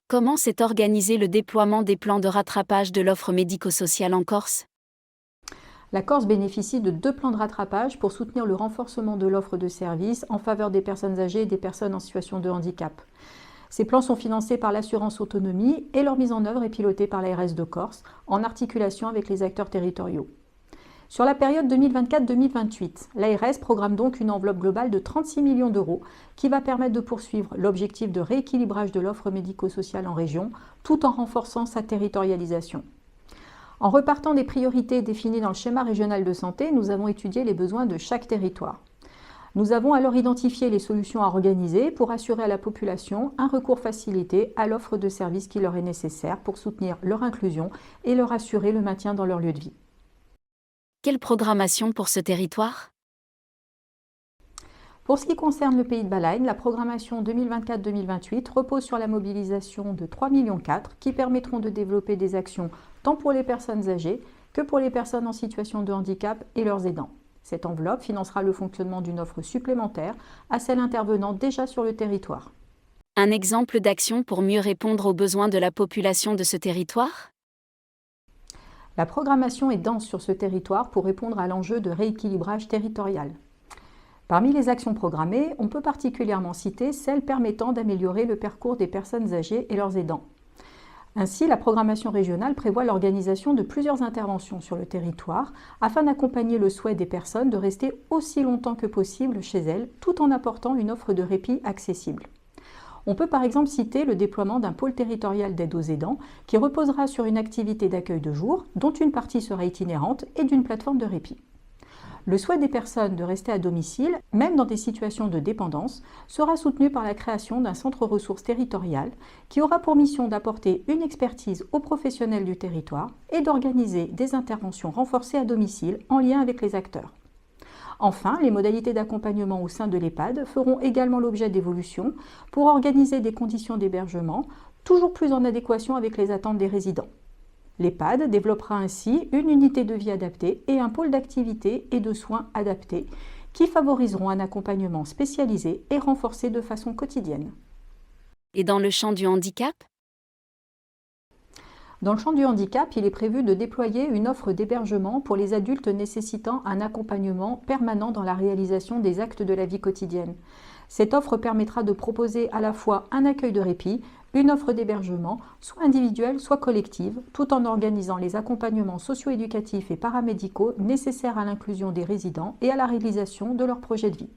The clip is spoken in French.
Comment s'est organisé le déploiement des plans de rattrapage de l'offre médico-sociale en Corse? La Corse bénéficie de 2 plans de rattrapage pour soutenir le renforcement de l'offre de services en faveur des personnes âgées et des personnes en situation de handicap. Ces plans sont financés par l'assurance autonomie et leur mise en œuvre est pilotée par l'ARS de Corse en articulation avec les acteurs territoriaux. Sur la période 2024-2028, l'ARS programme donc une enveloppe globale de 36 millions d'euros qui va permettre de poursuivre l'objectif de rééquilibrage de l'offre médico-sociale en région tout en renforçant sa territorialisation. En repartant des priorités définies dans le schéma régional de santé, nous avons étudié les besoins de chaque territoire. Nous avons alors identifié les solutions à organiser pour assurer à la population un recours facilité à l'offre de services qui leur est nécessaire pour soutenir leur inclusion et leur assurer le maintien dans leur lieu de vie. Quelle programmation pour ce territoire? Pour ce qui concerne le Pays de Balagne, la programmation 2024-2028 repose sur la mobilisation de 3,4 millions qui permettront de développer des actions tant pour les personnes âgées que pour les personnes en situation de handicap et leurs aidants. Cette enveloppe financera le fonctionnement d'une offre supplémentaire à celle intervenant déjà sur le territoire. Un exemple d'action pour mieux répondre aux besoins de la population de ce territoire? La programmation est dense sur ce territoire pour répondre à l'enjeu de rééquilibrage territorial. Parmi les actions programmées, on peut particulièrement citer celles permettant d'améliorer le parcours des personnes âgées et leurs aidants. Ainsi, la programmation régionale prévoit l'organisation de plusieurs interventions sur le territoire afin d'accompagner le souhait des personnes de rester aussi longtemps que possible chez elles, tout en apportant une offre de répit accessible. On peut par exemple citer le déploiement d'un pôle territorial d'aide aux aidants qui reposera sur une activité d'accueil de jour, dont une partie sera itinérante, et d'une plateforme de répit. Le souhait des personnes de rester à domicile, même dans des situations de dépendance, sera soutenu par la création d'un centre ressources territorial qui aura pour mission d'apporter une expertise aux professionnels du territoire et d'organiser des interventions renforcées à domicile en lien avec les acteurs. Enfin, les modalités d'accompagnement au sein de l'EHPAD feront également l'objet d'évolutions pour organiser des conditions d'hébergement toujours plus en adéquation avec les attentes des résidents. L'EHPAD développera ainsi une unité de vie adaptée et un pôle d'activité et de soins adaptés qui favoriseront un accompagnement spécialisé et renforcé de façon quotidienne. Et dans le champ du handicap? Dans le champ du handicap, il est prévu de déployer une offre d'hébergement pour les adultes nécessitant un accompagnement permanent dans la réalisation des actes de la vie quotidienne. Cette offre permettra de proposer à la fois un accueil de répit, une offre d'hébergement, soit individuelle, soit collective, tout en organisant les accompagnements socio-éducatifs et paramédicaux nécessaires à l'inclusion des résidents et à la réalisation de leurs projets de vie.